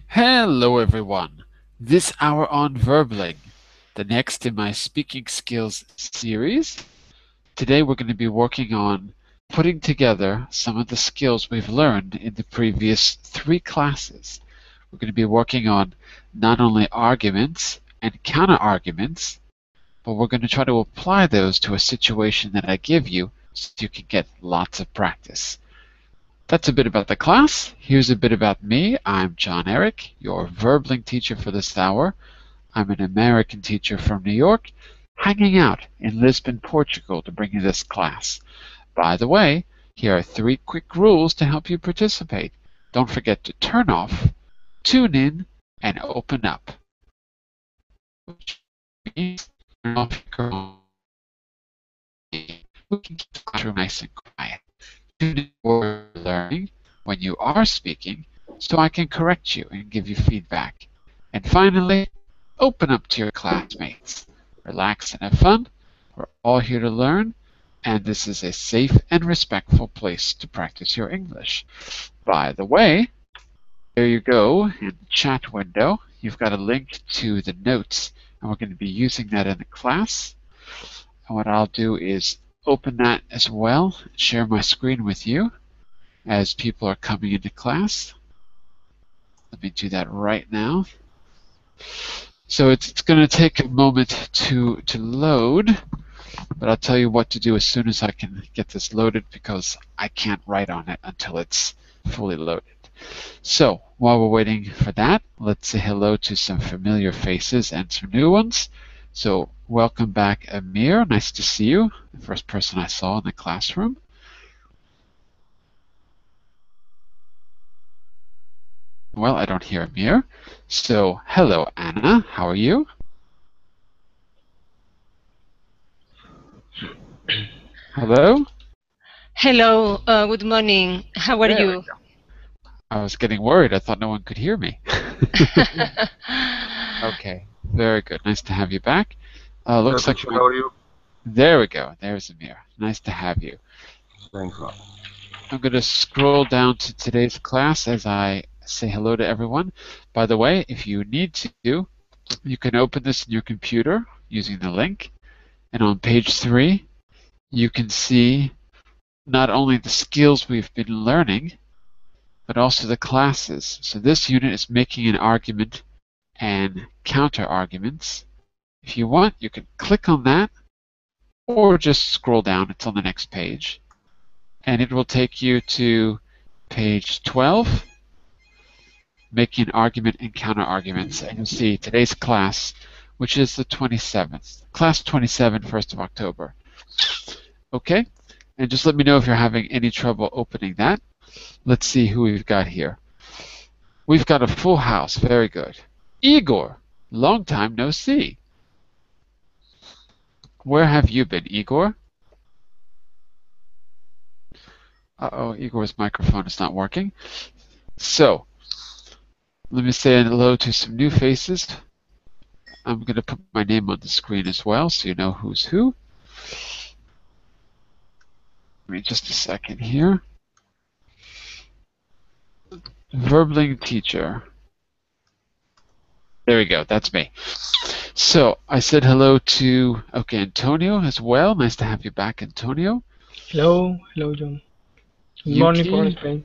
Hello everyone. This hour on Verbling, the next in my speaking skills series. Today we're going to be working on putting together some of the skills we've learned in the previous 3 classes. We're going to be working on not only arguments and counter-arguments, but we're going to try to apply those to a situation that I give you so you can get lots of practice. That's a bit about the class. Here's a bit about me. I'm John Eric, your Verbling teacher for this hour. I'm an American teacher from New York, hanging out in Lisbon, Portugal to bring you this class. By the way, here are 3 quick rules to help you participate. Don't forget to turn off, tune in, and open up. Which means turn off your phone. We can keep the classroom nice and quiet. Tune in for learning when you are speaking so I can correct you and give you feedback. And finally, open up to your classmates. Relax and have fun. We're all here to learn, and this is a safe and respectful place to practice your English. By the way, there you go in the chat window. You've got a link to the notes, and we're going to be using that in the class. And what I'll do is open that as well, share my screen with you as people are coming into class. Let me do that right now. So it's going to take a moment to load, but I'll tell you what to do as soon as I can get this loaded because I can't write on it until it's fully loaded. So while we're waiting for that, let's say hello to some familiar faces and some new ones. So welcome back, Amir. Nice to see you. The first person I saw in the classroom. Well, I don't hear Amir. So hello, Anna. How are you? Hello? Hello, good morning. How are you? I was getting worried. I thought no one could hear me. Okay, very good. Nice to have you back. Looks like How are you? There we go. There's Amir. Nice to have you. Thanks. I'm going to scroll down to today's class as I say hello to everyone. By the way, if you need to, you can open this in your computer using the link. And on page 3, you can see not only the skills we've been learning, but also the classes. So this unit is making an argument and counter arguments. If you want, you can click on that or just scroll down. It's on the next page. And it will take you to page 12, making an argument and counter arguments. And you'll see today's class, which is the 27th. Class 27, 1st of October. Okay? And just let me know if you're having any trouble opening that. Let's see who we've got here. We've got a full house. Very good. Igor, long time no see. Where have you been, Igor? Uh-oh, Igor's microphone is not working. So, let me say hello to some new faces. I'm going to put my name on the screen as well so you know who's who. Give me just a second here. Verbling teacher. There we go, that's me. So I said hello to, Antonio as well. Nice to have you back, Antonio. Hello, John. Good morning from Spain.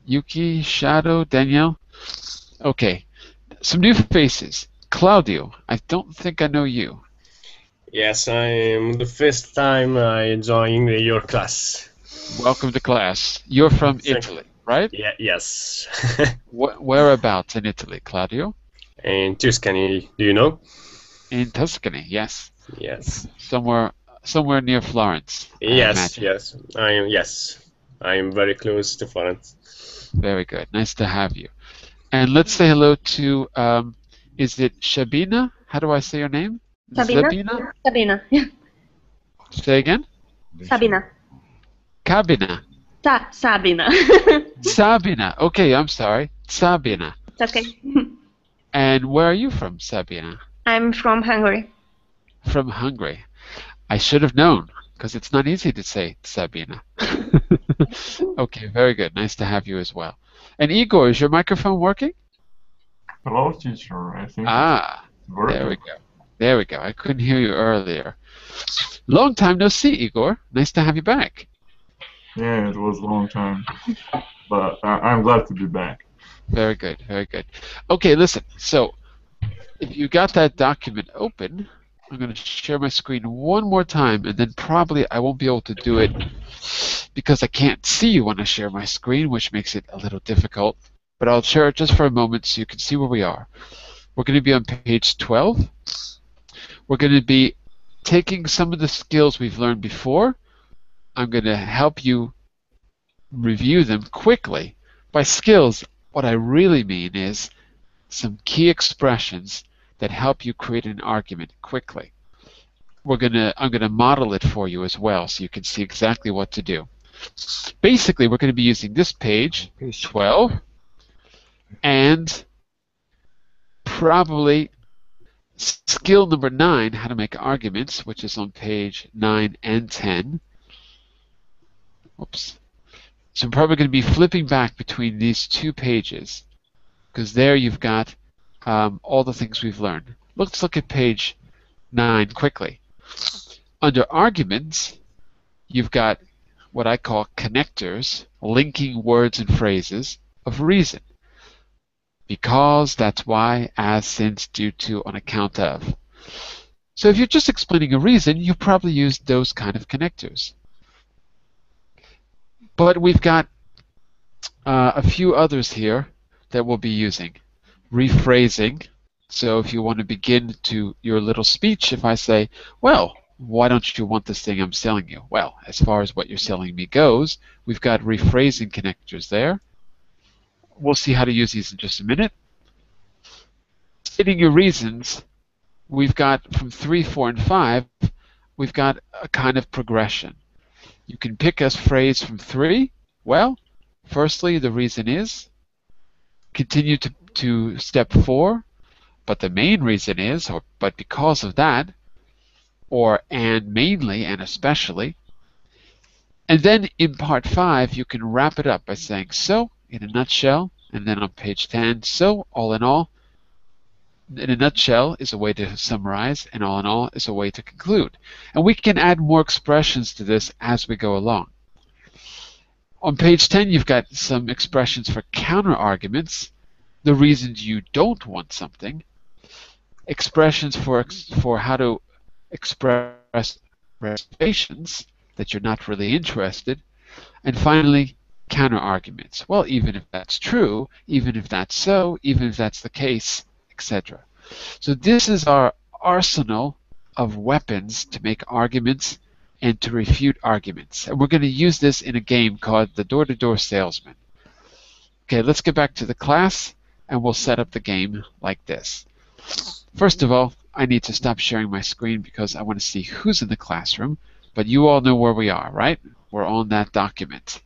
Yuki, Shadow, Danielle. Okay, some new faces. Claudio, I don't think I know you. Yes, I'm the first time I joined your class. Welcome to class. You're from Italy, right? Yeah, yes. Whereabouts in Italy, Claudio? In Tuscany, do you know? In Tuscany, yes. Yes. Somewhere near Florence. Yes, yes. I am very close to Florence. Very good. Nice to have you. And let's say hello to, is it Shabina? How do I say your name? Sabina? Sabina, yeah. Say again? Sabina. Cabina. Sabina. Sabina. Okay, I'm sorry. Sabina. It's okay. And where are you from, Sabina? I'm from Hungary. From Hungary. I should have known. because it's not easy to say Sabina. Okay, very good. Nice to have you as well. And Igor, is your microphone working? Hello, teacher. I think Ah, it's working. there we go. There we go. I couldn't hear you earlier. Long time no see, Igor. Nice to have you back. Yeah, it was a long time, but I'm glad to be back. Very good, very good. Okay, listen. So, if you got that document open, I'm going to share my screen one more time, and then probably I won't be able to do it because I can't see you when I share my screen, which makes it a little difficult. But I'll share it just for a moment so you can see where we are. We're going to be on page 12. We're going to be taking some of the skills we've learned before. I'm going to help you review them quickly. By skills, what I really mean is some key expressions that help you create an argument quickly. I'm going to model it for you as well so you can see exactly what to do. Basically, we're going to be using this page 12, and probably skill number 9, how to make arguments, which is on page 9 and 10. Oops. So I'm probably going to be flipping back between these two pages, because there you've got all the things we've learned. Let's look at page 9 quickly. Under arguments, you've got what I call connectors, linking words and phrases of reason. Because, that's why, as, since, due to, on account of. So if you're just explaining a reason, you probably use those kind of connectors. But we've got a few others here that we'll be using. Rephrasing. So if you want to begin to your little speech, if I say, well, why don't you want this thing I'm selling you? Well, as far as what you're selling me goes, we've got rephrasing connectors there. We'll see how to use these in just a minute. Stating your reasons, we've got from 3, 4, and 5, we've got a kind of progression. You can pick a phrase from 3. Well, firstly, the reason is. Continue to step 4, but the main reason is, or but because of that, or and mainly and especially. And then in part 5, you can wrap it up by saying, so, in a nutshell, and then on page 10, so, all in all, in a nutshell is a way to summarize, and all in all is a way to conclude. And we can add more expressions to this as we go along. On page 10, you've got some expressions for counter-arguments, the reasons you don't want something, expressions for how to express reservations, that you're not really interested, and finally, counter-arguments. Well, even if that's true, even if that's so, even if that's the case, etc. So this is our arsenal of weapons to make arguments and to refute arguments. And we're going to use this in a game called the Door-to-Door Salesman. Okay, let's get back to the class, and we'll set up the game like this. First of all, I need to stop sharing my screen because I want to see who's in the classroom, but you all know where we are, right? We're on that document.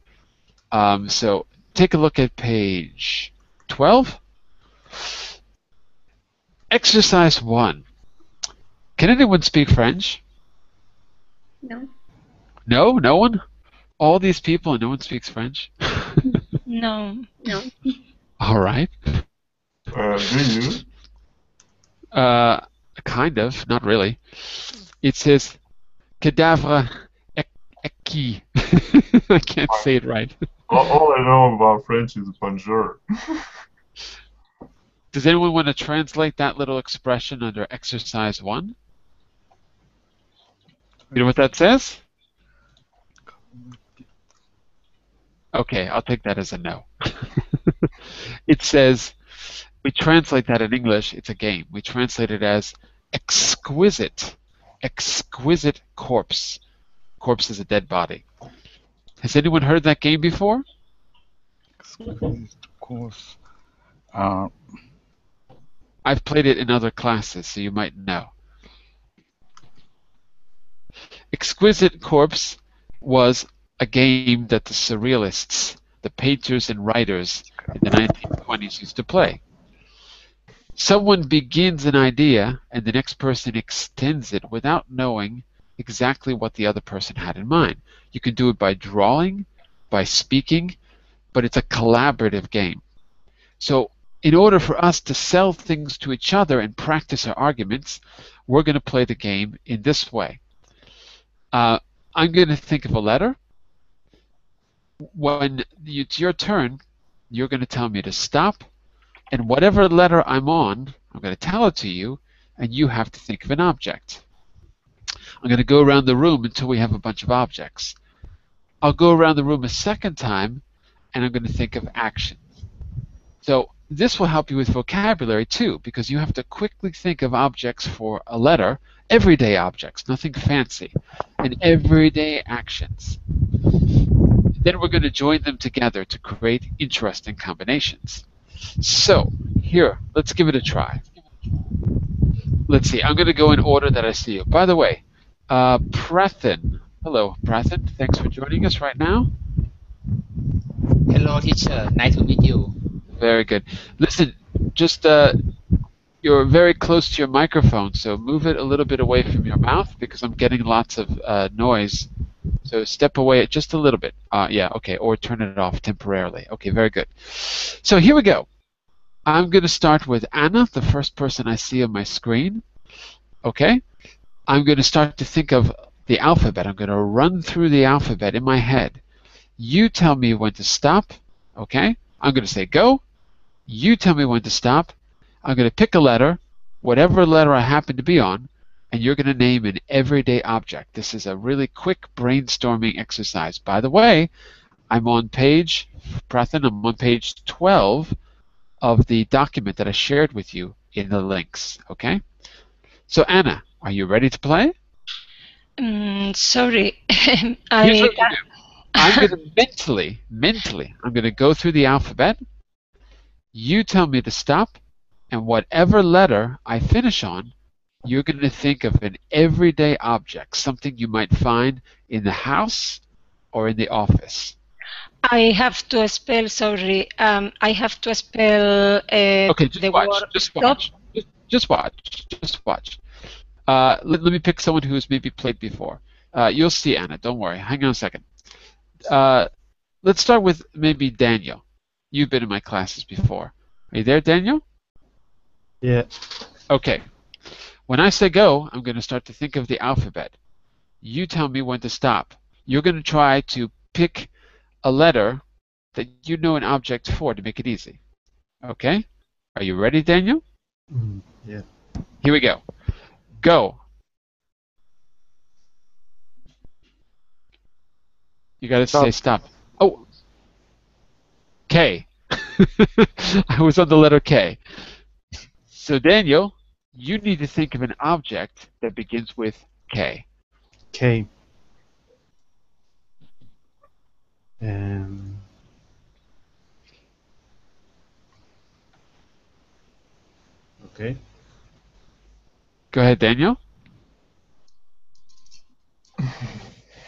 So take a look at page 12. Exercise 1. Can anyone speak French? No. No? No one? All these people and no one speaks French? No. No. All right. Do you? Kind of, not really. It says cadavre acquis. I can't say it right. All I know about French is bonjour. Does anyone want to translate that little expression under exercise 1? You know what that says? Okay, I'll take that as a no. It says, we translate that in English, it's a game. We translate it as exquisite corpse. Corpse is a dead body. Has anyone heard that game before? Exquisite course. I've played it in other classes, so you might know. Exquisite Corpse was a game that the surrealists, the painters and writers in the 1920s used to play. Someone begins an idea and the next person extends it without knowing exactly what the other person had in mind. You can do it by drawing, by speaking, but it's a collaborative game. So in order for us to sell things to each other and practice our arguments, we're going to play the game in this way. I'm going to think of a letter. When it's your turn, you're going to tell me to stop, and whatever letter I'm on, I'm going to tell it to you, and you have to think of an object. I'm going to go around the room until we have a bunch of objects. I'll go around the room a second time, and I'm going to think of action. So this will help you with vocabulary too, because you have to quickly think of objects for a letter, everyday objects, nothing fancy, and everyday actions. Then we're going to join them together to create interesting combinations. So here, let's give it a try. Let's see, I'm going to go in order that I see you. By the way, Prathan. Hello, Prathan. Thanks for joining us right now. Hello, teacher. Nice to meet you. Very good. Listen, just you're very close to your microphone, so move it a little bit away from your mouth because I'm getting lots of noise. So step away just a little bit. Yeah, okay, or turn it off temporarily. Okay, very good. So here we go. I'm going to start with Anna, the first person I see on my screen. Okay? I'm going to start to think of the alphabet. I'm going to run through the alphabet in my head. You tell me when to stop. Okay? I'm going to say go. You tell me when to stop. I'm going to pick a letter, whatever letter I happen to be on, and you're going to name an everyday object. This is a really quick brainstorming exercise. By the way, I'm on page 12 of the document that I shared with you in the links. Okay? So Anna, are you ready to play? Sorry. Here's what you do. I'm going to mentally, I'm going to go through the alphabet. You tell me to stop, and whatever letter I finish on, you're going to think of an everyday object, something you might find in the house or in the office. I have to spell, sorry, I have to spell okay, the word just watch. Just watch. Let me pick someone who's maybe played before. You'll see, Anna. Don't worry. Hang on a second. Let's start with maybe Daniel. You've been in my classes before. Are you there, Daniel? Yeah. Okay. When I say go, I'm going to start to think of the alphabet. You tell me when to stop. You're going to try to pick a letter that you know an object for to make it easy. Okay? Are you ready, Daniel? Yeah. Here we go. Go. You got to say stop. Oh. K. I was on the letter K. So Daniel, you need to think of an object that begins with K. K. Okay. Go ahead, Daniel.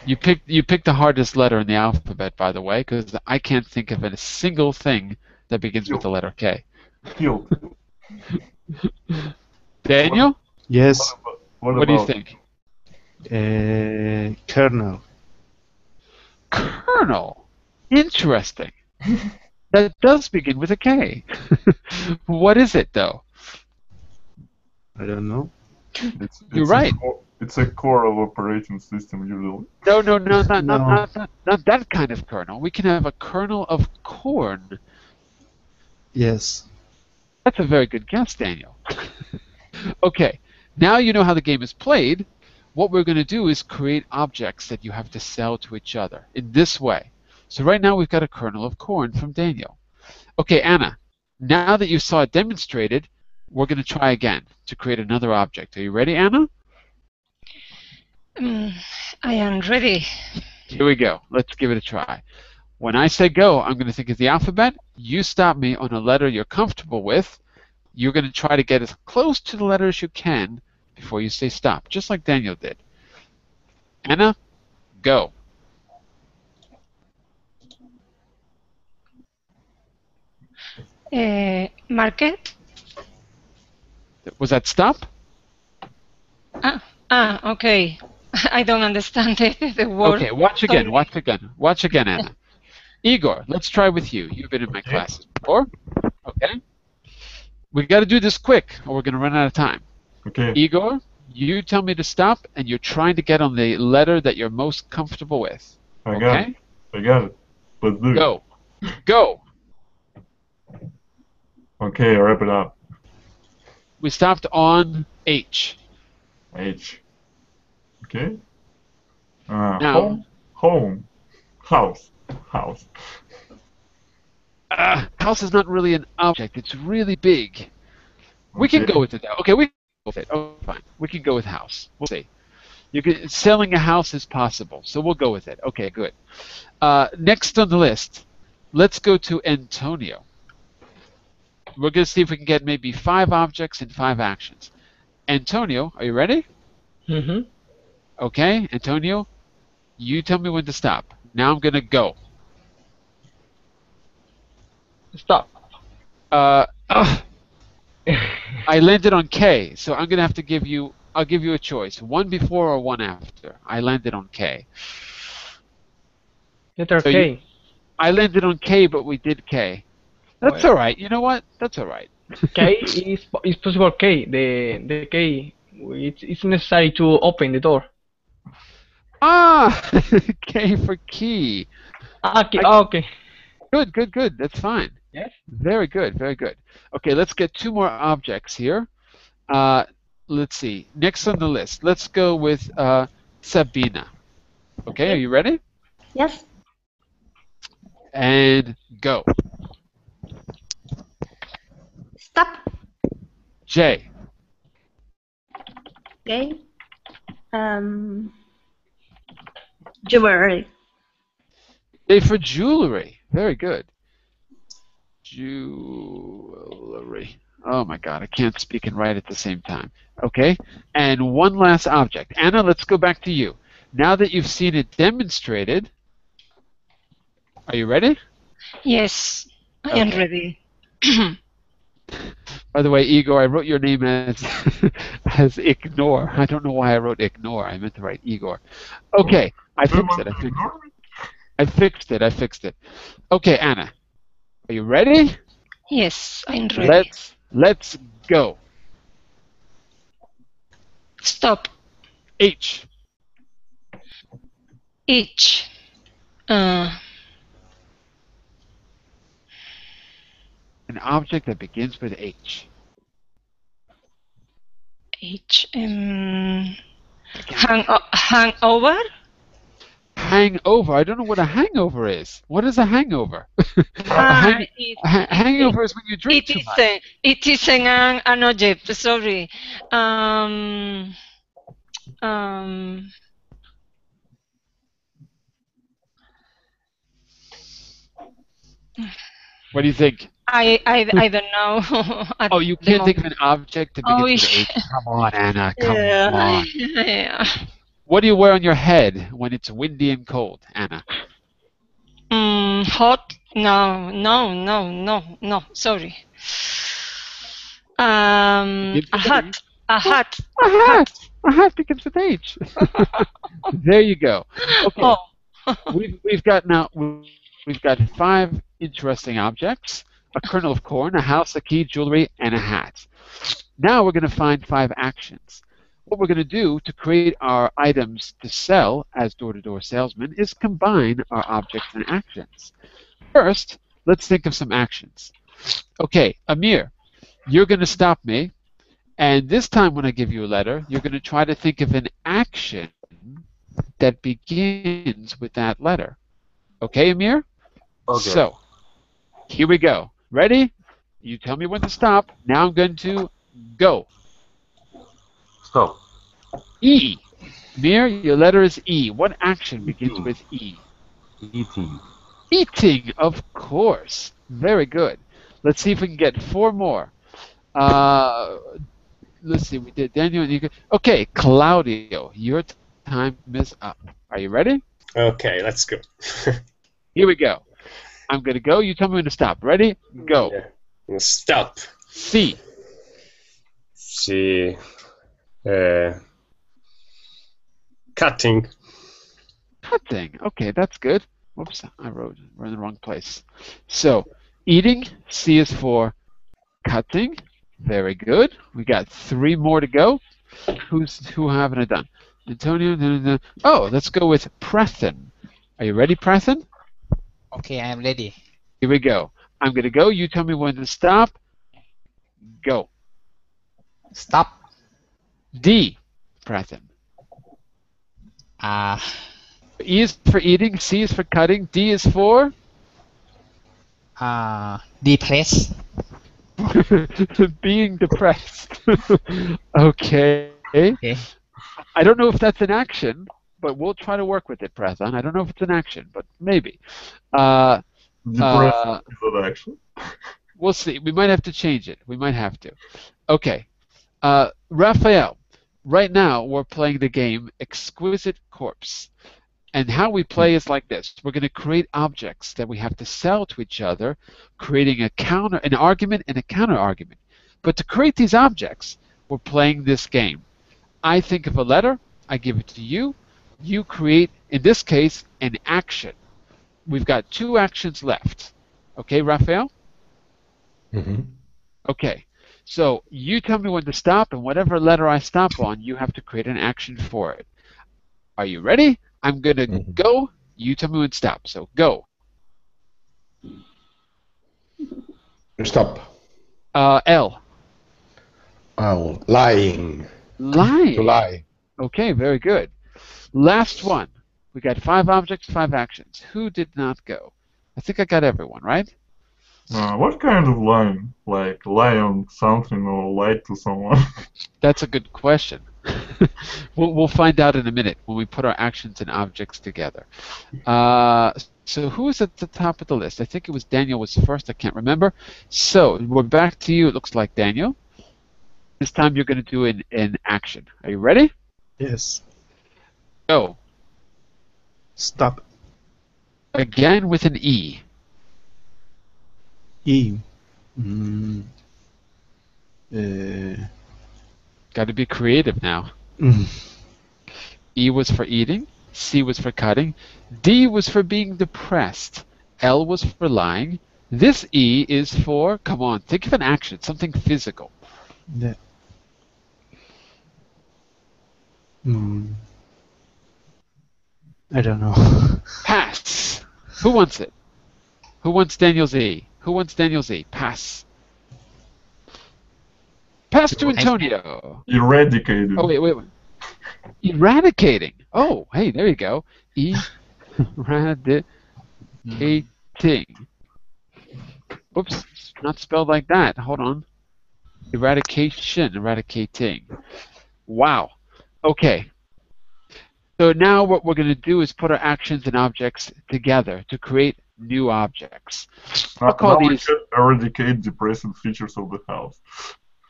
You picked the hardest letter in the alphabet, by the way, because I can't think of a single thing that begins with the letter K. Daniel? Yes. What do you think? Kernel. Kernel. Interesting. That does begin with a K. What is it, though? I don't know. You're right. It's a core of operating system usually. No, not that kind of kernel. We can have a kernel of corn. Yes. That's a very good guess, Daniel. Okay, now you know how the game is played. What we're going to do is create objects that you have to sell to each other in this way. So right now we've got a kernel of corn from Daniel. Okay, Anna, now that you saw it demonstrated, we're going to try again to create another object. Are you ready, Anna? I am ready. Here we go. Let's give it a try. When I say go, I'm going to think of the alphabet. You stop me on a letter you're comfortable with. You're going to try to get as close to the letter as you can before you say stop, just like Daniel did. Anna, go. Market? Was that stop? Okay. I don't understand the word. Okay, watch again, Sorry. watch again. Watch again, Anna. Igor, let's try with you. You've been in my classes before. Okay? We got to do this quick or we're going to run out of time. Okay. Igor, you tell me to stop and you're trying to get on the letter that you're most comfortable with. I got Okay? it. I got it. Let's do it. Go. Go. Okay, I'll wrap it up. We stopped on H. H. Okay. Now- Home. House. House is not really an object. It's really big. We can Okay. go with it, though. Okay, we can go with it. Oh, fine. We can go with house. We'll see. Selling a house is possible, so we'll go with it. Okay, good. Next on the list, let's go to Antonio. We're going to see if we can get maybe 5 objects and 5 actions. Antonio, are you ready? Mm-hmm. Okay, Antonio, you tell me when to stop. Now I'm going to go. Stop. I landed on K, so I'm going to have to give you, I'll give you a choice. One before or one after. I landed on K. Letter So K. I landed on K, but we did K. That's Well. all right. You know what? That's all right. K is possible K. The K. It's necessary to open the door. Ah, K for key. Okay. I- Okay. Good, good, good. That's fine. Yes. Very good, very good. Okay, let's get 2 more objects here. Let's see. Next on the list, let's go with Sabina. Okay, are you ready? Yes. And go. Stop. J. Okay. Jewelry. J for jewelry. Very good. Jewelry. Oh my God, I can't speak and write at the same time. Okay, and one last object. Anna, let's go back to you. Now that you've seen it demonstrated, are you ready? Yes, I am Okay. ready. By the way, Igor, I wrote your name as as Ignore. I don't know why I wrote Ignore. I meant to write Igor. Okay, I fixed it. I fixed it. Okay, Anna, are you ready? Yes, I'm ready. Let's go. Stop. H. Each. An object that begins with H. H. Hangover. Hangover. I don't know what a hangover is. What is a hangover? Hangover is when you drink too much. It is an object. Sorry. What do you think? I don't know. At Oh, you the can't think of moment. an object that begins with yeah. H. Come on, Anna. Come Yeah. on. Yeah. What do you wear on your head when it's windy and cold, Anna? Hot? No. Sorry. A hat. A hat. A hat. A hat begins with H. There you go. Okay. Oh. We've got 5 interesting objects: a kernel of corn, a house, a key, jewelry, and a hat. Now we're going to find 5 actions. What we're going to do to create our items to sell as door-to-door salesmen is combine our objects and actions. First, let's think of some actions. Okay, Amir, you're going to stop me, and this time when I give you a letter, you're going to try to think of an action that begins with that letter. Okay, Amir? Okay. So, here we go. Ready? You tell me when to stop. Now I'm going to go. Stop. E. Amir, your letter is E. What action begins with E? Eating. Eating, of course. Very good. Let's see if we can get 4 more. Let's see, we did Daniel and Igor. Okay, Claudio, your time is up. Are you ready? Okay, let's go. Here we go. I'm going to go. You tell me when to stop. Ready? Go. Yeah. Stop. C. See. Cutting. Cutting. Okay, that's good. Whoops, we're in the wrong place. So, eating, C is for cutting. Very good. We got 3 more to go. Who haven't I done? Antonio. Oh, let's go with Prethen. Are you ready, Prethen? Okay, I am ready. Here we go. I'm going to go. You tell me when to stop. Go. Stop. D, Prethen. E is for eating. C is for cutting. D is for? Depressed. Being depressed. Okay. Okay. I don't know if that's an action, but we'll try to work with it, Prethen. I don't know if it's an action, but maybe. Depressed is an action. We'll see. We might have to change it. We might have to. Okay. Raphael, right now we're playing the game Exquisite Corpse. And how we play is like this. We're going to create objects that we have to sell to each other, creating an argument and a counter-argument. But to create these objects, we're playing this game. I think of a letter, I give it to you. You create, in this case, an action. We've got 2 actions left. Okay, Raphael? Mm-hmm. Okay. So you tell me when to stop, and whatever letter I stop on, you have to create an action for it. Are you ready? I'm going to go. You tell me when to stop. So go. Stop. L. Oh, lying. Lying. To lie. Okay, very good. Last one. We got 5 objects, 5 actions. Who did not go? I think I got everyone, right? What kind of lying? Like lie on something or lie to someone? That's a good question. We'll find out in a minute when we put our actions and objects together. So who is at the top of the list? I think it was Daniel was first. I can't remember. So we're back to you. It looks like Daniel. This time you're going to do an action. Are you ready? Yes. Go. Stop. Again with an E. E. Got to be creative now. E was for eating. C was for cutting. D was for being depressed. L was for lying. This E is for, come on, think of an action, something physical. Yeah. I don't know. Pass. Who wants it? Who wants Daniel's E? Who wants Daniel's E? Pass. Pass to Antonio. Eradicated. Oh, wait. Eradicating. Oh, hey, there you go. Eradicating. Oops, not spelled like that. Hold on. Eradicating. Wow. Okay. So now what we're going to do is put our actions and objects together to create new objects. I'll call now these. We can eradicate depressive features of the house.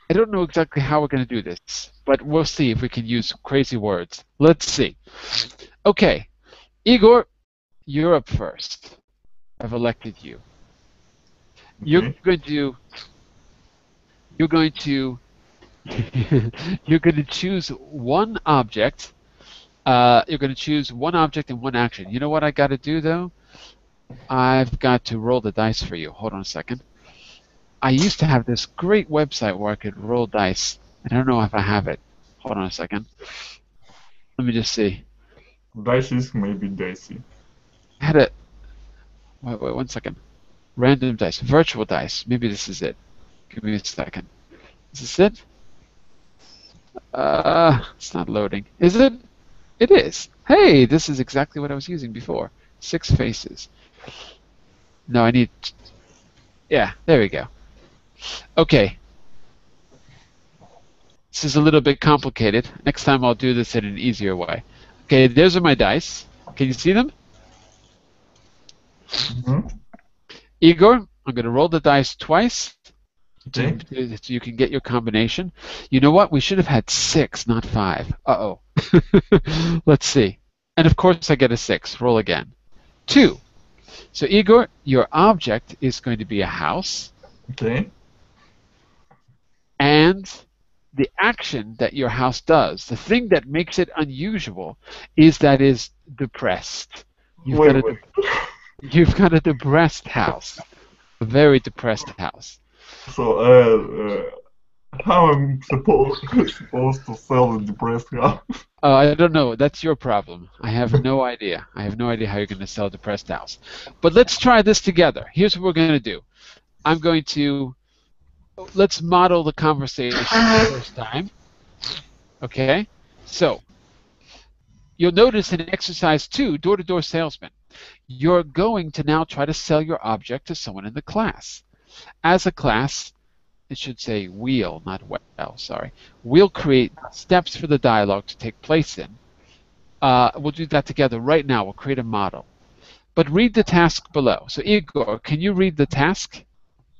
I don't know exactly how we're going to do this, but we'll see if we can use crazy words. Let's see. Okay, Igor, you're up first. I've elected you. Okay. You're going to choose one object. You're going to choose one object and one action. You know what I got to do though? I've got to roll the dice for you. Hold on a second. I used to have this great website where I could roll dice. I don't know if I have it. Hold on a second. Let me just see. Dice is maybe dicey. I had a... Wait, 1 second. Random dice. Virtual dice. Maybe this is it. Give me a second. Is this it? It's not loading. Is it? It is. Hey, this is exactly what I was using before. 6 faces. No, I need... Yeah, there we go. Okay. This is a little bit complicated. Next time I'll do this in an easier way. Okay, those are my dice. Can you see them? Igor, I'm going to roll the dice twice so you can get your combination. You know what? We should have had 6, not 5. Uh-oh. Let's see. And of course I get a 6. Roll again. 2. So Igor, your object is going to be a house. Okay. And the action that your house does, the thing that makes it unusual, is that is depressed. You've got a depressed house, a very depressed house. So, how am I supposed to sell a depressed house? I don't know. That's your problem. I have no idea. I have no idea how you're going to sell a depressed house. But let's try this together. Here's what we're going to do. Let's model the conversation the first time. Okay? So, you'll notice in exercise 2, door-to-door salesman, you're going to now try to sell your object to someone in the class. As a class, it should say we'll, not well, sorry. We'll create steps for the dialogue to take place in. We'll do that together right now. We'll create a model. But read the task below. So Igor, can you read the task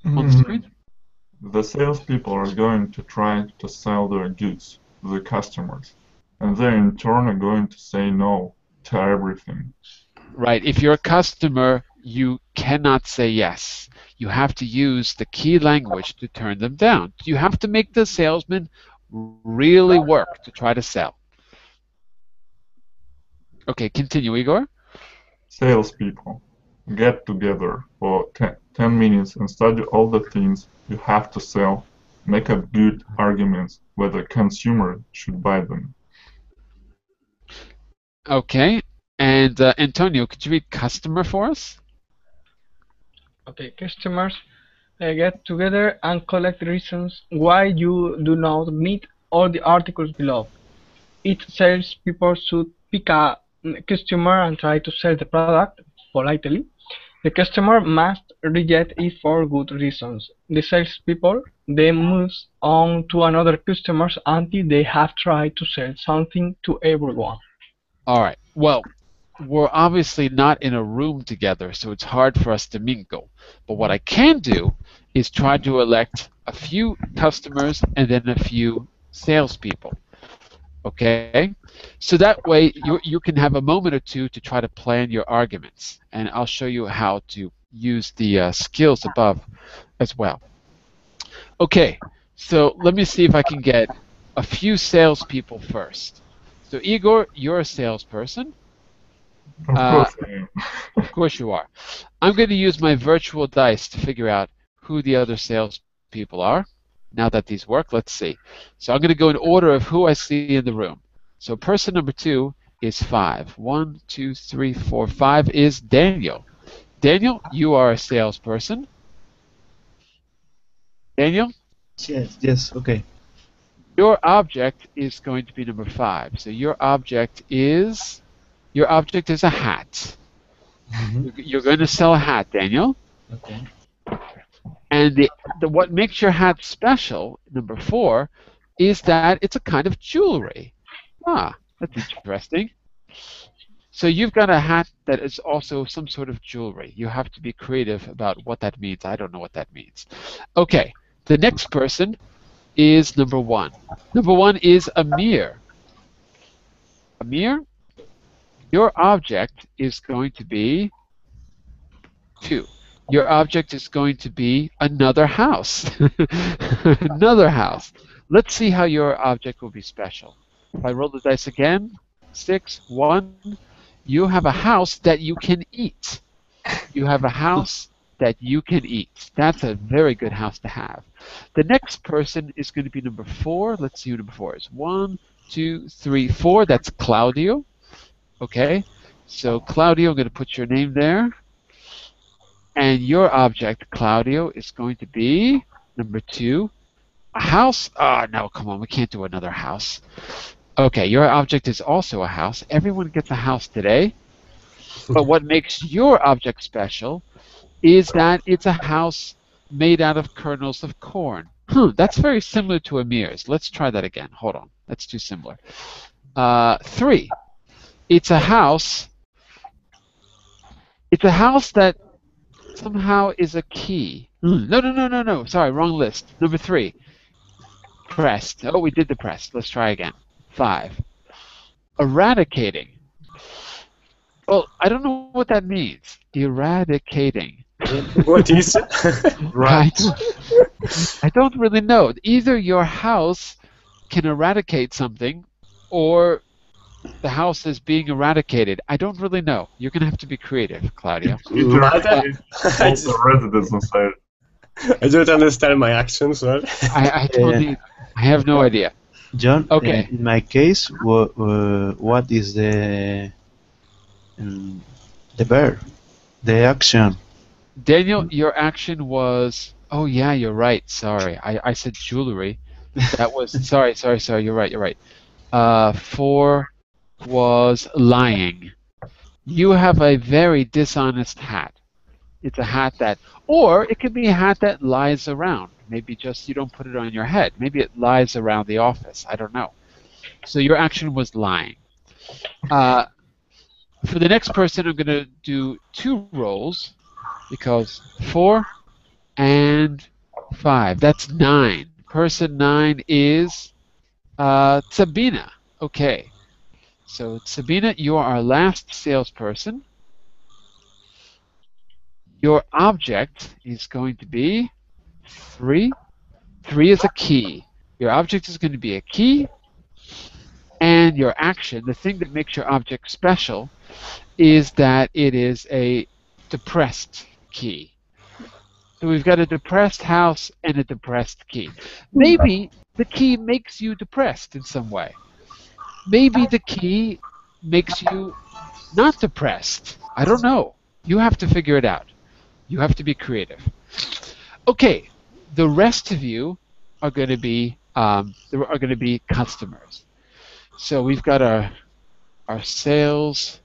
on the screen? The salespeople are going to try to sell their goods to the customers, and they in turn are going to say no to everything. Right. If you're a customer, you cannot say yes. You have to use the key language to turn them down. You have to make the salesman really work to try to sell. Okay, continue, Igor. Salespeople get together for 10 minutes and study all the things you have to sell, make up good arguments whether consumer should buy them. Okay, and Antonio, could you read customer for us? Okay, customers get together and collect reasons why you do not meet all the articles below. Each salespeople should pick a customer and try to sell the product politely. The customer must reject it for good reasons. The salespeople then move on to another customer until they have tried to sell something to everyone. All right. Well, we're obviously not in a room together, so it's hard for us to mingle. But what I can do is try to elect a few customers and then a few salespeople. Okay? So that way you can have a moment or two to try to plan your arguments. And I'll show you how to use the skills above as well. Okay, so let me see if I can get a few salespeople first. So Igor, you're a salesperson. Of course I am. Of course you are. I'm going to use my virtual dice to figure out who the other salespeople are. Now that these work, let's see. So I'm going to go in order of who I see in the room. So person number 2 is 5. 1, 2, 3, 4, 5 is Daniel. Daniel, you are a salesperson. Daniel? Yes, okay. Your object is going to be number 5. So your object is a hat. You're going to sell a hat, Daniel. Okay. And what makes your hat special, number 4, is that it's a kind of jewelry. Ah, that's interesting. So you've got a hat that is also some sort of jewelry. You have to be creative about what that means. I don't know what that means. Okay, the next person is number 1. Number 1 is Amir. Amir, your object is going to be 2. Your object is going to be another house. Another house. Let's see how your object will be special. If I roll the dice again, 6, 1, you have a house that you can eat. You have a house that you can eat. That's a very good house to have. The next person is going to be number 4. Let's see who number 4 is. 1, 2, 3, 4. That's Claudio. Okay, so Claudio, I'm going to put your name there. And your object, Claudio, is going to be number 2. A house? Oh, no, come on, we can't do another house. Okay, your object is also a house. Everyone gets a house today. But what makes your object special is that it's a house made out of kernels of corn. That's very similar to Amir's. Let's try that again. Hold on. That's too similar. 3. It's a house. It's a house that somehow is a key. No. Sorry, wrong list. Number 3. Pressed. Oh, we did the pressed. Let's try again. 5. Eradicating. Well, I don't know what that means. Eradicating. What is it? Right. I don't really know. Either your house can eradicate something, or the house is being eradicated. I don't really know. You're going to have to be creative, Claudio. But all the residents inside. I don't understand my actions, right? I have no idea. John, Okay. in my case, what is the verb, the action? Daniel, your action was... Oh, yeah, you're right. Sorry. I said jewelry. That was... sorry. You're right. 4 was lying. You have a very dishonest hat. It's a hat that... Or it could be a hat that lies around. Maybe just you don't put it on your head. Maybe it lies around the office. I don't know. So your action was lying. For the next person, I'm going to do 2 rolls, because 4 and 5. That's 9. Person 9 is Sabina. Okay. So Sabina, you are our last salesperson. Your object is going to be 3. 3 is a key. Your object is going to be a key, and your action, the thing that makes your object special, is that it is a depressed key. So we've got a depressed house and a depressed key. Maybe the key makes you depressed in some way. Maybe the key makes you not depressed. I don't know. You have to figure it out. You have to be creative. Okay, the rest of you are going to be customers. So we've got our sales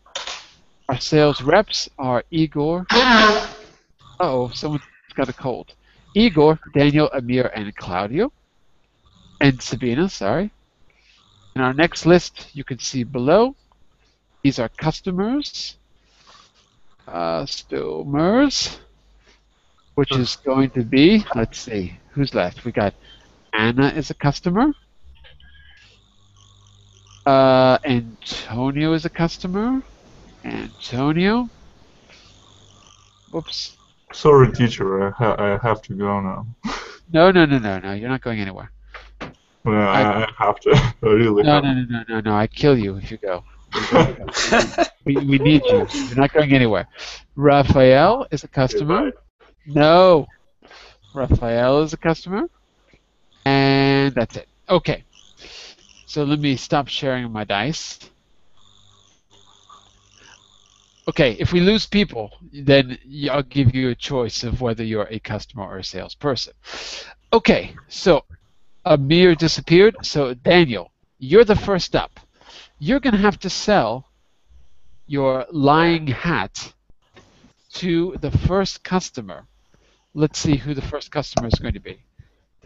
reps are Igor. Uh-oh, someone's got a cold. Igor, Daniel, Amir, and Claudio. And Sabina, sorry. And our next list you can see below. These are customers. Stomers. Which is going to be, let's see, who's left? We got Anna is a customer. Antonio is a customer. Antonio. Whoops. Sorry, teacher. I have to go now. No. You're not going anywhere. Well, I have to. I really have to. No. I kill you if you go. We need you. You're not going anywhere. Raphael is a customer. No. Raphael is a customer. And that's it. Okay. So let me stop sharing my dice. Okay, if we lose people, then I'll give you a choice of whether you're a customer or a salesperson. Okay, so Amir disappeared. So Daniel, you're the first up. You're going to have to sell your lying hat to the first customer. Let's see who the first customer is going to be.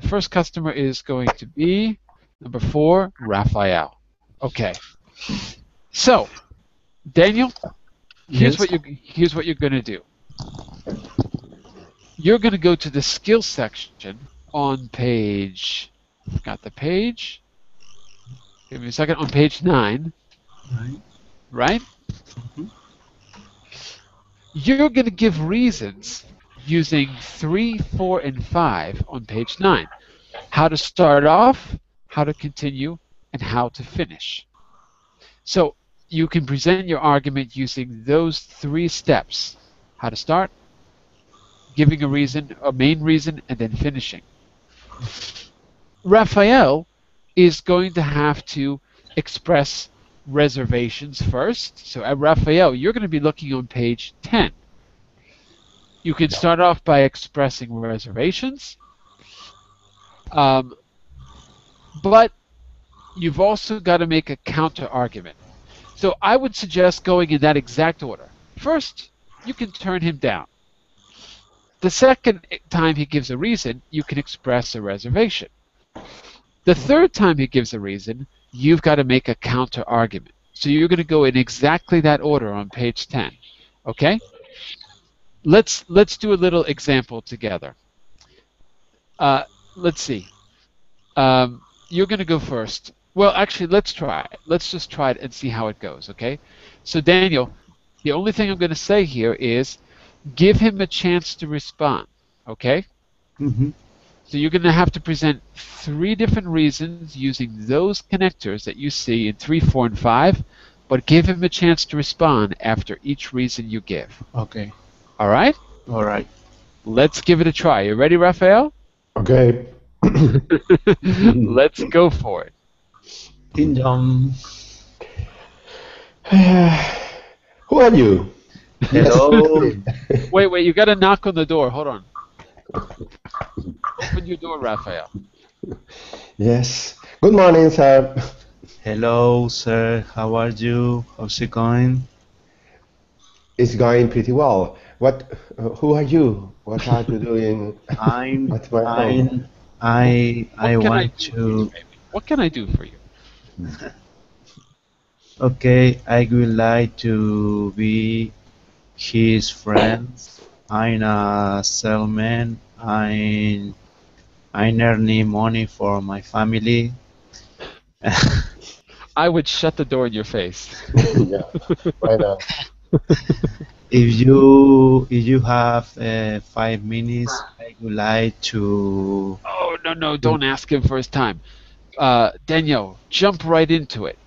The first customer is going to be number 4, Raphael. Okay. So, Daniel, here's what you're going to do. You're going to go to the skills section on page. Got the page. Give me a second. On page 9. Right? Mm-hmm. You're going to give reasons using 3, 4, and 5 on page 9. How to start off, how to continue, and how to finish. So you can present your argument using those 3 steps. How to start, giving a reason, a main reason, and then finishing. Raphael is going to have to express reservations first. So at Raphael, you're going to be looking on page 10. You can start off by expressing reservations, but you've also got to make a counter argument. So I would suggest going in that exact order. First, you can turn him down. The second time he gives a reason, you can express a reservation. The third time he gives a reason, you've got to make a counter argument. So you're going to go in exactly that order on page 10. Okay? Let's do a little example together. Let's see. You're going to go first. Well, actually, let's try it. Let's just try it and see how it goes, okay? So, Daniel, the only thing I'm going to say here is give him a chance to respond, okay? Mm-hmm. So you're going to have to present 3 different reasons using those connectors that you see in 3, 4, and 5, but give him a chance to respond after each reason you give. Okay. All right? All right. Let's give it a try. You ready, Raphael? Okay. Let's go for it. Ding dong. Who are you? Hello. Wait, you got to knock on the door. Hold on. Open your door, Raphael. Yes. Good morning, sir. Hello, sir. How are you? How's it going? It's going pretty well. Who are you? What are you doing I'm. at my home? I What can want do for to. you, baby? What can I do for you? Okay, I would like to be his friend. I'm a salesman. I'm earning money for my family. I would shut the door in your face. Yeah, why not? If you have 5 minutes, I would like to. Oh, no, don't ask him for his time. Daniel, jump right into it.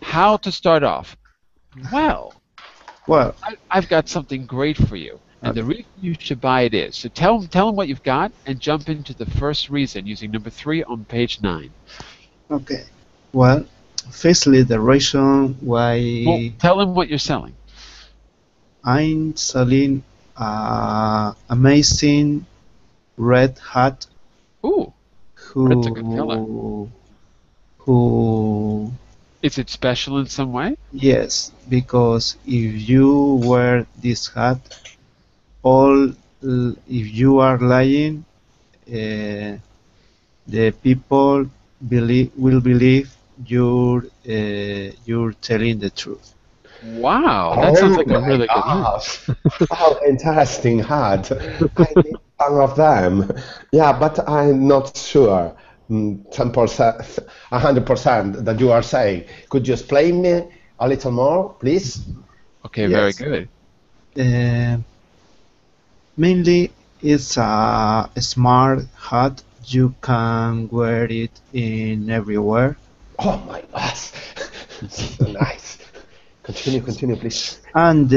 How to start off? Well, Well, I've got something great for you. And the reason you should buy it is. So tell him what you've got and jump into the first reason using number 3 on page 9. okay. Well, firstly, the reason why Well, tell him what you're selling. I'm selling amazing red hat. Ooh, that's a good color. Who Is it special in some way? Yes, because if you wear this hat, if you are lying, the people will believe you're telling the truth. Wow, that sounds like a really good hat. Gosh, how interesting hat. I need some of them. Yeah, but I'm not sure. 10%, 100% that you are saying. Could you explain me a little more, please? Okay, Yes. very good. Mainly, it's a smart hat. You can wear it in everywhere. Oh my gosh, so nice. Continue, please. And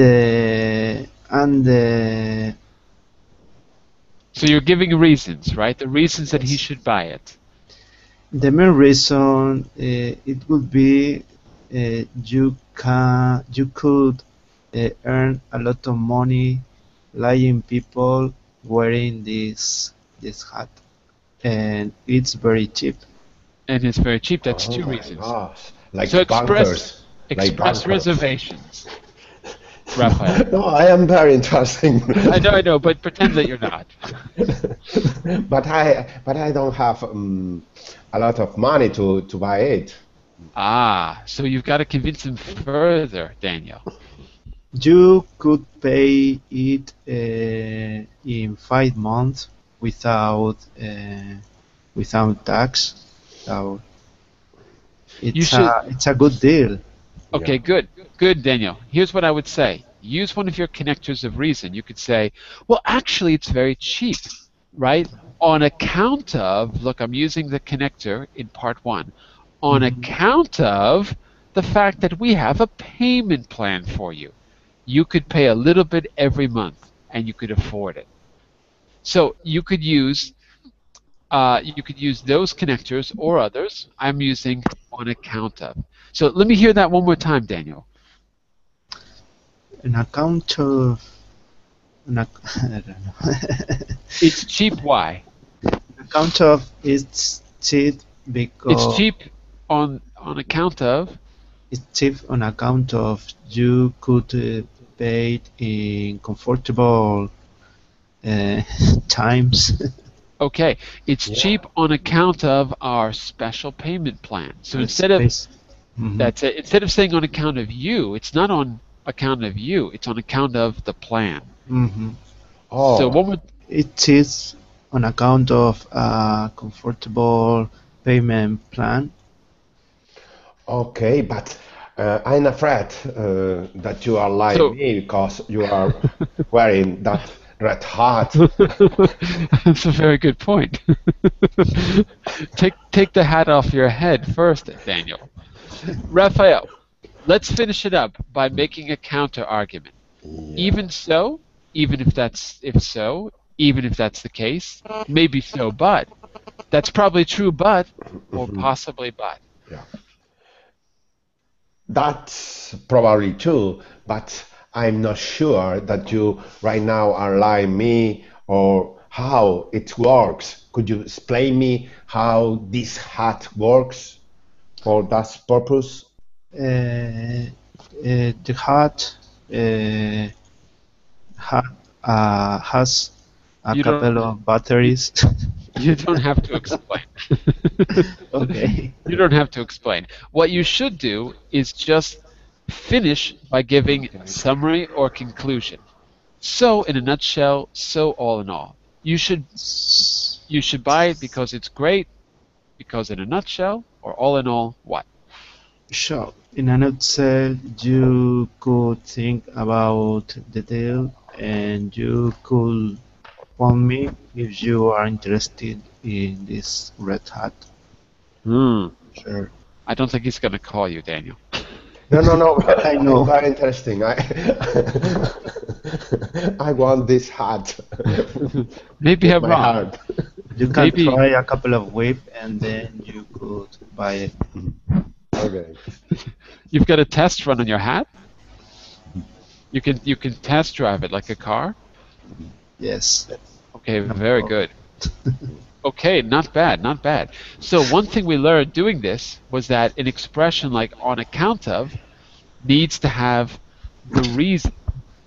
So you're giving reasons, right? The reasons that he should buy it. the main reason it would be you could earn a lot of money lying people wearing this hat, and it's very cheap. And it's very cheap. That's Oh 2 my reasons. gosh, like So bankers. Like express bankers. reservations, Raphael. No, I am very interesting. I know, but pretend that you're not. but I don't have a lot of money to buy it. So you've got to convince him further, Daniel. You could pay it in 5 months without tax. So it's a good deal. Okay, good, Daniel. Here's what I would say. Use one of your connectors of reason. You could say, well, actually, it's very cheap, right? On account of, look, I'm using the connector in part 1. On account of the fact that we have a payment plan for you. You could pay a little bit every month, and you could afford it. So you could use those connectors or others. I'm using on account of. So let me hear that one more time, Daniel. An account of I don't know. It's cheap. Why? Account of it's cheap because It's cheap on account of. it's cheap on account of you could pay it in comfortable times. Okay, it's cheap on account of our special payment plan. So instead of that's it. Instead of saying on account of you, it's not on account of you. It's on account of the plan. Oh, So what would It is on account of a comfortable payment plan. okay, but I'm afraid that you are lying So- me because you are wearing that red hat. That's a very good point. Take the hat off your head first, Daniel. Raphael, let's finish it up by making a counter argument. Even so, even if that's the case, maybe so, but that's probably true, but or possibly but. Yeah. That's probably true, but I'm not sure that you right now are lying me or how it works. Could you explain me how this hat works for that purpose? The hat has a couple of batteries. You don't have to explain. Okay. You don't have to explain. What you should do is just finish by giving summary or conclusion. So, in a nutshell, so all in all. You should buy it because it's great, because in a nutshell, or all in all, what? Sure. In a nutshell, you could think about the deal and you could phone me if you are interested in this red hat. Sure. I don't think he's going to call you, Daniel. No. I know. Very interesting. I want this hat. Maybe I'm My wrong. heart. You can try a couple of whip and then you could buy it. Okay. You've got a test run on your hat? You can test drive it like a car? Yes. Okay, very good. Okay, not bad, not bad. So one thing we learned doing this was that an expression like on account of needs to have the reason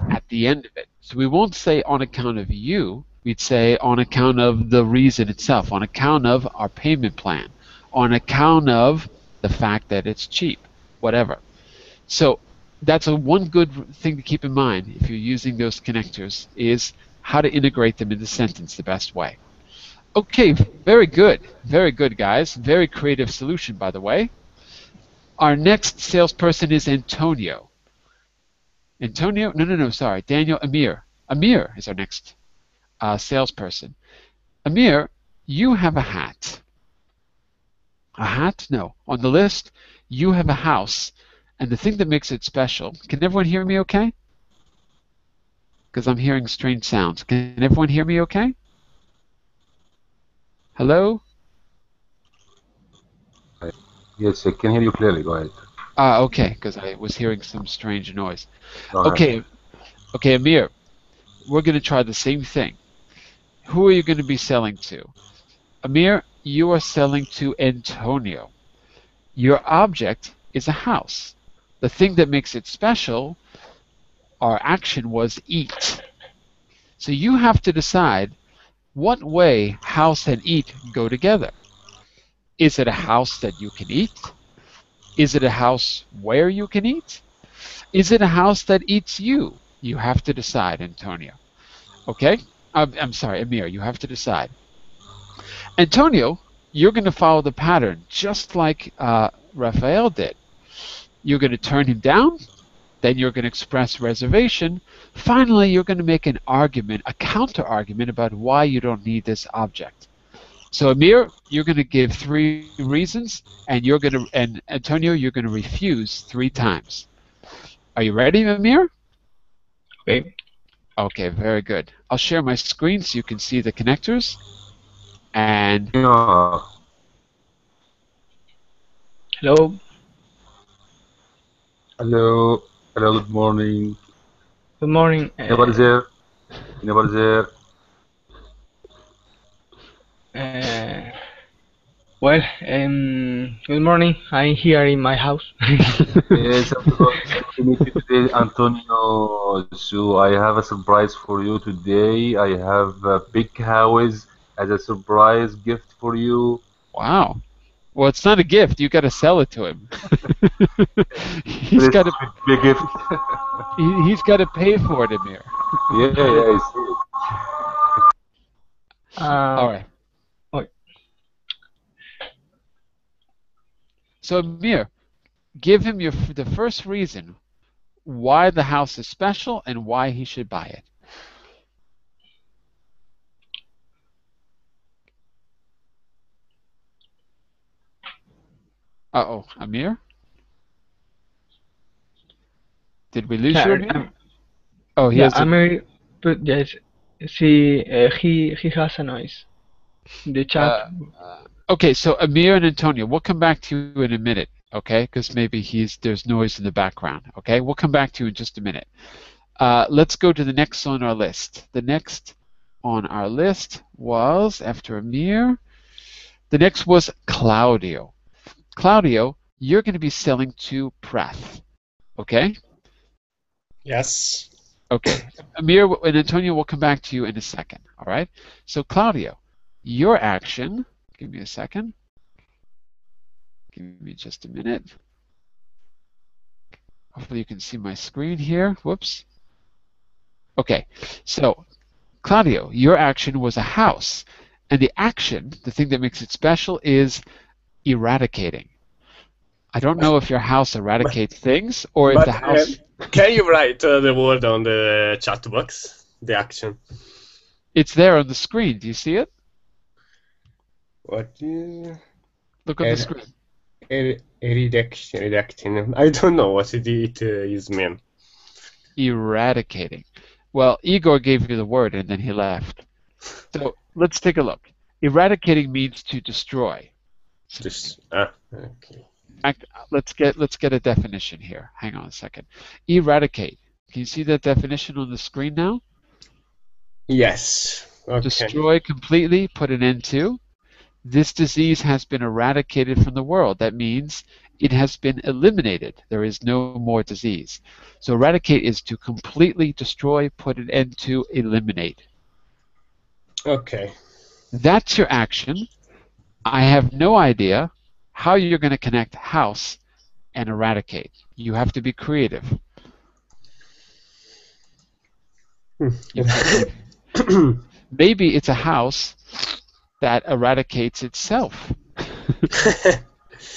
at the end of it. So we won't say on account of you, we'd say on account of the reason itself, on account of our payment plan, on account of the fact that it's cheap, whatever. So that's one good thing to keep in mind if you're using those connectors is how to integrate them in the sentence the best way. Okay, very good, guys. Very creative solution, by the way. Our next salesperson is Antonio. Antonio? No, sorry. Daniel, Amir. Amir is our next salesperson. Amir, you have a hat. A hat? No. On the list, you have a house. And the thing that makes it special, can everyone hear me okay? Because I'm hearing strange sounds. Can everyone hear me okay? Hello? Yes, I can hear you clearly. Go ahead. Okay, because I was hearing some strange noise. Okay, Amir, we're going to try the same thing. Who are you going to be selling to? Amir, you are selling to Antonio. Your object is a house. The thing that makes it special, our action was eat. So you have to decide what way house and eat go together. Is it a house that you can eat? Is it a house where you can eat? Is it a house that eats you? You have to decide, Antonio. Okay? I'm sorry, Amir, you have to decide. Antonio, you're going to follow the pattern just like Raphael did. You're going to turn him down, then you're going to express reservation. Finally, you're going to make an argument, a counter-argument about why you don't need this object. So Amir, you're going to give 3 reasons, and Antonio, you're going to refuse 3 times. Are you ready, Amir? Okay. Okay, very good. I'll share my screen so you can see the connectors. And Yeah. Hello. Hello. Hello. Good morning. Good morning. Nobody's there. Nobody's there. Well, good morning. I'm here in my house. Yes, I'm going to meet you today, Antonio. So I have a surprise for you today. I have a big house as a surprise gift for you. wow. Well, it's not a gift. You got to sell it to him. He's got to. Big gift. He's got to pay for it, Amir. Yeah, I see it. All right. Okay. So Amir, give him the first reason why the house is special and why he should buy it. Uh-oh, Amir? Did we lose Yeah, you, Amir? Oh, he yeah, has a... Amir, but yes, he has a noise. The chat. Okay, so Amir and Antonio, we'll come back to you in a minute, okay? Because maybe there's noise in the background, okay? We'll come back to you in just a minute. Let's go to the next on our list. The next on our list was, after Amir, the next was Claudio. Claudio, you're going to be selling to Prath, okay? Yes. Okay. Amir and Antonio will come back to you in a second, all right? So Claudio, your action, give me a second. Give me just a minute. Hopefully you can see my screen here. Whoops. Okay, so Claudio, your action was a house. And the action, the thing that makes it special, is eradicating. I don't know if your house eradicates things or if the house... Can you write the word on the chat box? The action. It's there on the screen. Do you see it? What is... Look on the screen. Eradicating. I don't know what it is mean. Eradicating. Well, Igor gave you the word and then he left. So let's take a look. Eradicating means to destroy. Okay. Let's get a definition here. Hang on a second. Eradicate. Can you see that definition on the screen now? Yes. Okay. Destroy completely, put an end to. This disease has been eradicated from the world. That means it has been eliminated. There is no more disease. So eradicate is to completely destroy, put an end to, eliminate. Okay. That's your action. I have no idea how you're going to connect house and eradicate. You have to be creative. Maybe it's a house that eradicates itself.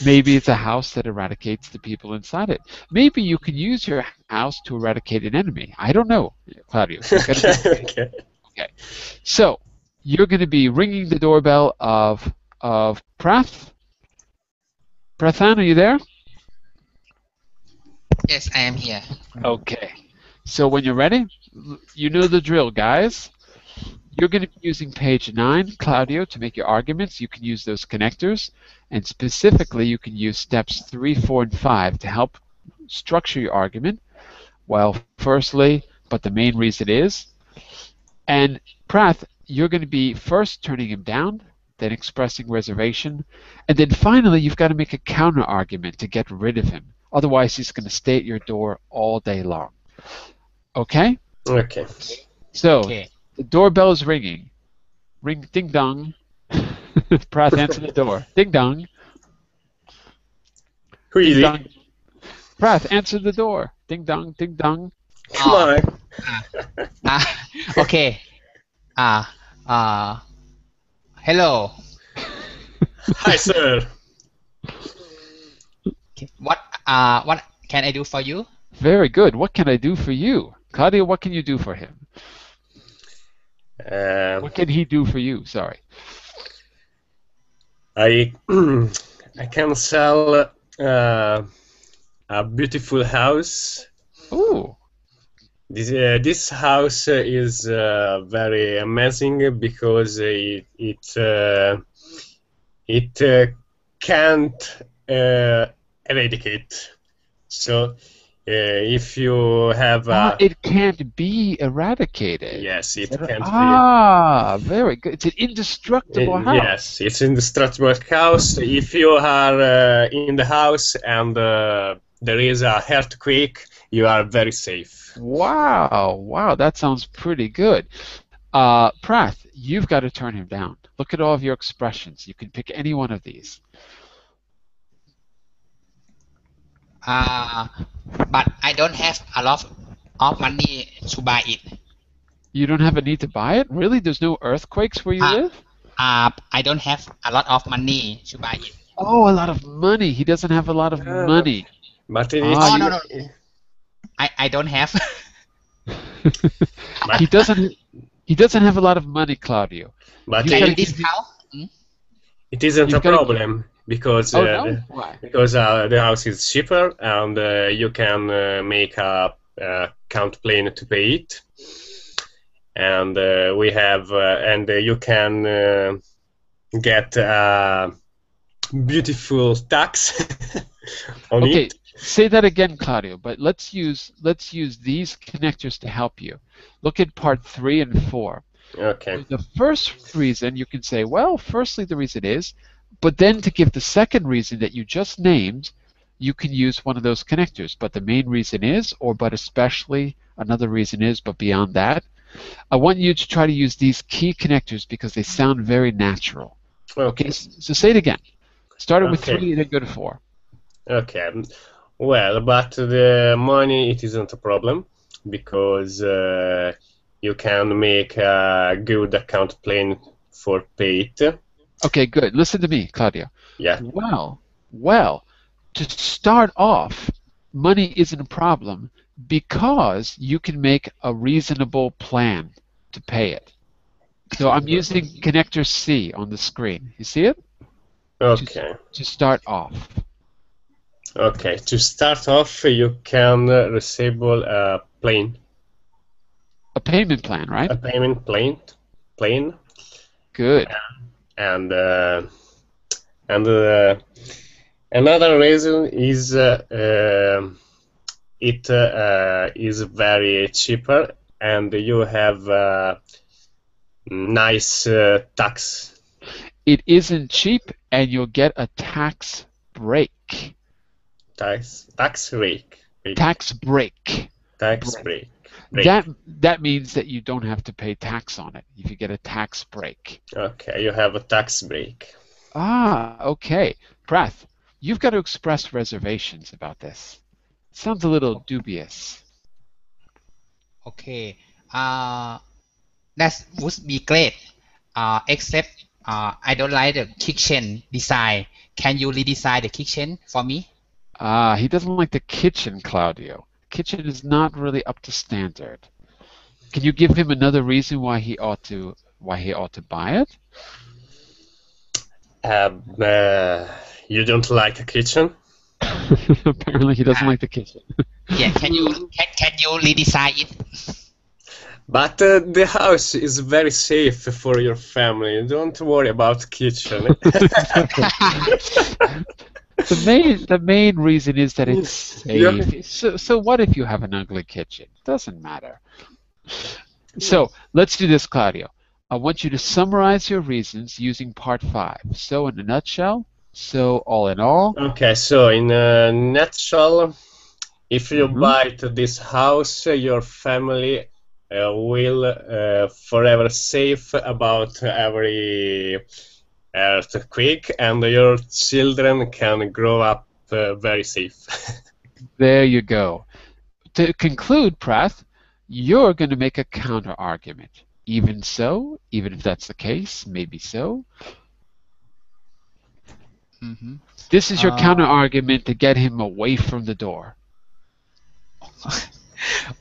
Maybe it's a house that eradicates the people inside it. Maybe you can use your house to eradicate an enemy. I don't know, Claudio. Okay. Okay. So you're going to be ringing the doorbell of Prath. Prathan, are you there? Yes, I am here. Okay. So when you're ready, you know the drill, guys. You're going to be using page 9, Claudio, to make your arguments. You can use those connectors. And specifically, you can use steps 3, 4, and 5 to help structure your argument. Well, firstly, but the main reason is. And Prath, you're going to be first turning him down, then expressing reservation, and then finally you've got to make a counter argument to get rid of him. Otherwise, he's going to stay at your door all day long. Okay? Okay. So, the doorbell is ringing. Ring, ding dong. Prath, answer the door. Ding dong. Really? Ding dong. Prath, answer the door. Ding dong, ding dong. Come on. Okay. Hello. Hi, sir. Okay. What can I do for you? Very good. What can I do for you? Claudia, what can you do for him? What can he do for you? Sorry. I can sell a beautiful house. Ooh. This house is very amazing because it can't eradicate. So if you have it can't be eradicated. Yes, it can't be. Very good. It's an indestructible house. Yes, it's an indestructible house. If you are in the house and there is a earthquake, you are very safe. Wow, that sounds pretty good. Prath, you've got to turn him down. Look at all of your expressions. You can pick any one of these. But I don't have a lot of money to buy it. You don't have a need to buy it? Really? There's no earthquakes where you live? I don't have a lot of money to buy it. Oh, a lot of money. He doesn't have a lot of money. But no. I don't have. He doesn't have a lot of money, Claudio. But can you discount? It isn't a problem because Oh no? Why? because the house is cheaper, and you can make a count plane to pay it, and we have and you can get a beautiful tax on Okay, it. say that again, Claudio. But let's use these connectors to help you. Look at part 3 and 4. Okay. The first reason you can say, well, firstly the reason is, but then to give the second reason that you just named, you can use one of those connectors. But the main reason is, or but especially, another reason is, but beyond that. I want you to try to use these key connectors because they sound very natural. Okay, so say it again. Start it with 3 and then go to 4. Okay. Well, but the money, it isn't a problem, because you can make a good account plane for pay it. Okay, good. Listen to me, Claudio. Yeah. Well, to start off, money isn't a problem because you can make a reasonable plan to pay it. So I'm using connector C on the screen. You see it? Okay. To start off. Okay. To start off, you can disable a plane. A payment plan, right? A payment plane. Good. And another reason is it is very cheaper, and you have nice tax. It isn't cheap, and you'll get a tax break. Tax break. Tax break. Tax break. That means that you don't have to pay tax on it if you get a tax break. Okay, you have a tax break. Ah, okay. Prath, you've got to express reservations about this. Sounds a little dubious. Okay. That would be great. Except I don't like the kitchen design. Can you redesign the kitchen for me? Ah, he doesn't like the kitchen, Claudio. Kitchen is not really up to standard. Can you give him another reason why he ought to buy it? You don't like a kitchen? Apparently he doesn't like the kitchen. Yeah, can you redesign it? But the house is very safe for your family. Don't worry about kitchen. The main reason is that it's safe. Yeah. So what if you have an ugly kitchen? Doesn't matter. So let's do this, Claudio. I want you to summarize your reasons using part 5. So in a nutshell, so all in all. Okay, so in a nutshell, if you buy this house, your family will forever safe about every earthquake, and your children can grow up very safe. There you go. To conclude, Prath, you're going to make a counter argument. Even so, even if that's the case, maybe so. Mm-hmm. This is your counter argument to get him away from the door.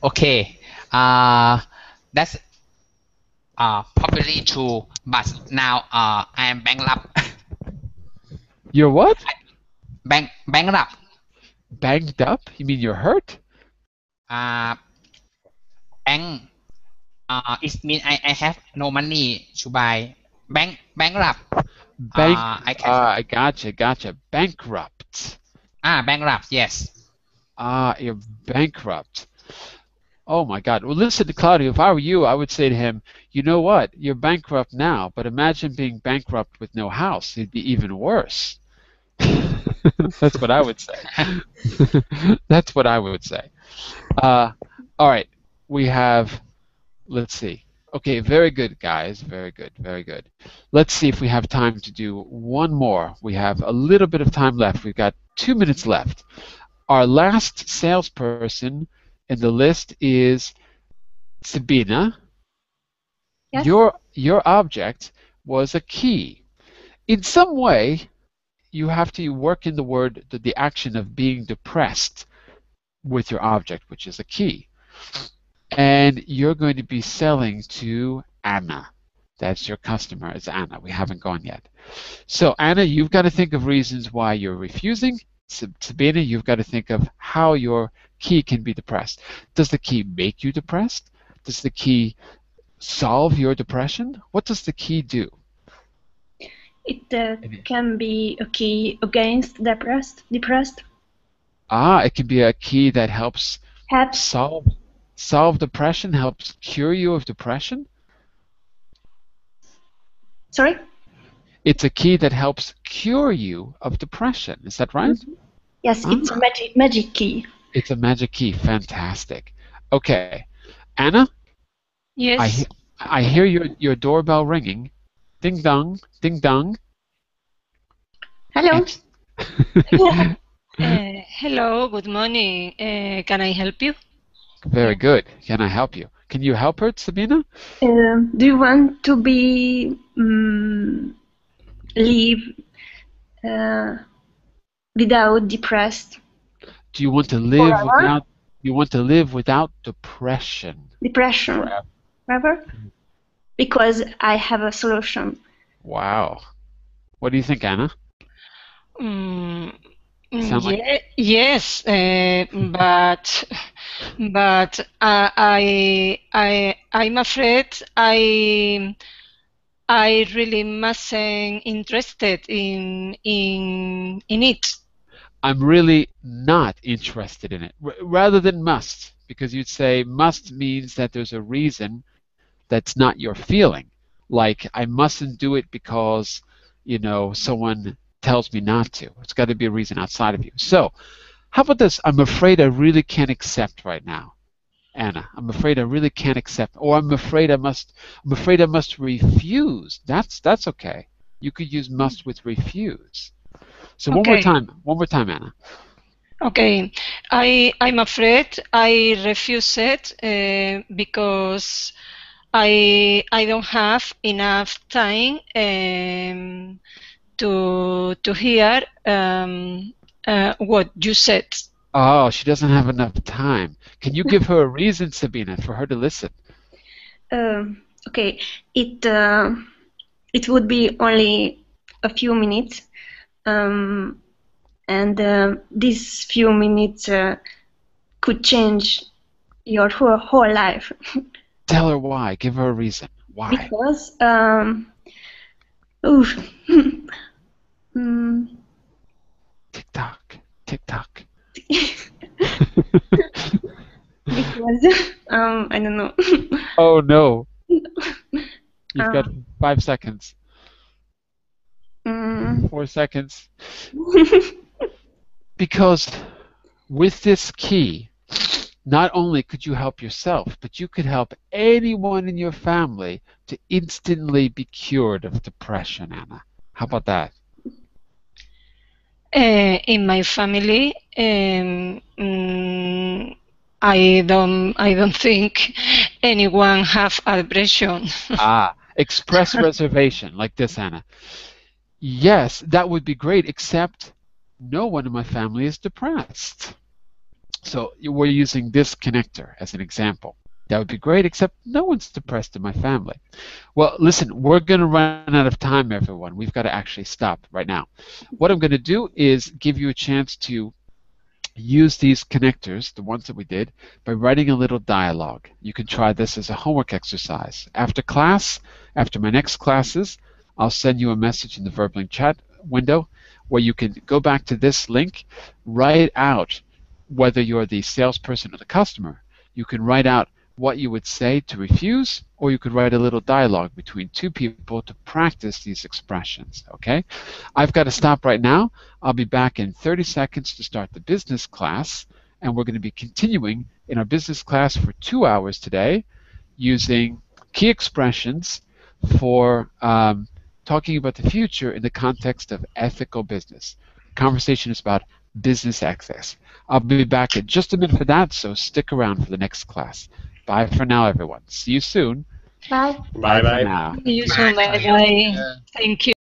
Okay. That's probably true, but now I am bankrupt. You're what? Bankrupt. Banged up? You mean you're hurt? It means I have no money to buy. Bankrupt. I gotcha. Bankrupt. Bankrupt, yes. You're bankrupt. Oh my God. Well, listen to Claudio. If I were you, I would say to him, you know what? You're bankrupt now, but imagine being bankrupt with no house. It'd be even worse. That's what I would say. That's what I would say. All right. We have, let's see. Okay, very good, guys. Very good, very good. Let's see if we have time to do one more. We have a little bit of time left. We've got 2 minutes left. Our last salesperson in the list is Sabina. Yes. Your object was a key. In some way, you have to work in the action of being depressed with your object, which is a key. And you're going to be selling to Anna. That's your customer. It's Anna. We haven't gone yet. So Anna, you've got to think of reasons why you're refusing. Sabina, you've got to think of how your key can be depressed. Does the key make you depressed? Does the key solve your depression? What does the key do? It can be a key against depressed. It can be a key that helps solve depression, helps cure you of depression. Sorry? It's a key that helps cure you of depression. Is that right? Mm-hmm. Yes, it's a magic key. It's a magic key. Fantastic. Okay. Anna? Yes. I hear your doorbell ringing. Ding dong, ding dong. Hello. Hello, good morning. Can I help you? Very good. Can I help you? Can you help her, Sabina? Do you want to live without depressed? Do you want to live without? You want to live without depression? Depression. Forever? Because I have a solution. Wow. What do you think, Anna? Yes, but I'm afraid I really mustn't interested in it. I'm really not interested in it, rather than must, because you'd say must means that there's a reason that's not your feeling. Like, I mustn't do it because, you know, someone tells me not to. It's got to be a reason outside of you. So, how about this? I'm afraid I really can't accept right now, Anna. I'm afraid I really can't accept, or I'm afraid I must refuse. That's okay. You could use must with refuse. So one more time, Anna. Okay, I'm afraid I refuse it because I don't have enough time to hear what you said. Oh, she doesn't have enough time. Can you give her a reason, Sabina, for her to listen? Okay, it would be only a few minutes, and these few minutes could change your whole life. Tell her why. Give her a reason. Why? Because tick tock, tick tock. Because I don't know. Oh no! You've got 5 seconds. 4 seconds. Because with this key, not only could you help yourself, but you could help anyone in your family to instantly be cured of depression, Anna. How about that? In my family, I don't think anyone have depression. Express reservation like this, Anna. Yes, that would be great, except no one in my family is depressed. So we're using this connector as an example. That would be great, except no one's depressed in my family. Well, listen, we're going to run out of time, everyone. We've got to actually stop right now. What I'm going to do is give you a chance to use these connectors, the ones that we did, by writing a little dialogue. You can try this as a homework exercise. After class, after my next classes, I'll send you a message in the VerbLink chat window where you can go back to this link, write out whether you're the salesperson or the customer. You can write out what you would say to refuse, or you could write a little dialogue between two people to practice these expressions, okay? I've got to stop right now. I'll be back in 30 seconds to start the business class, and we're going to be continuing in our business class for 2 hours today using key expressions for talking about the future in the context of ethical business. The conversation is about business ethics. I'll be back in just a minute for that, so stick around for the next class. Bye for now, everyone. See you soon. Bye. Bye for now. See you soon. Bye. Thank you.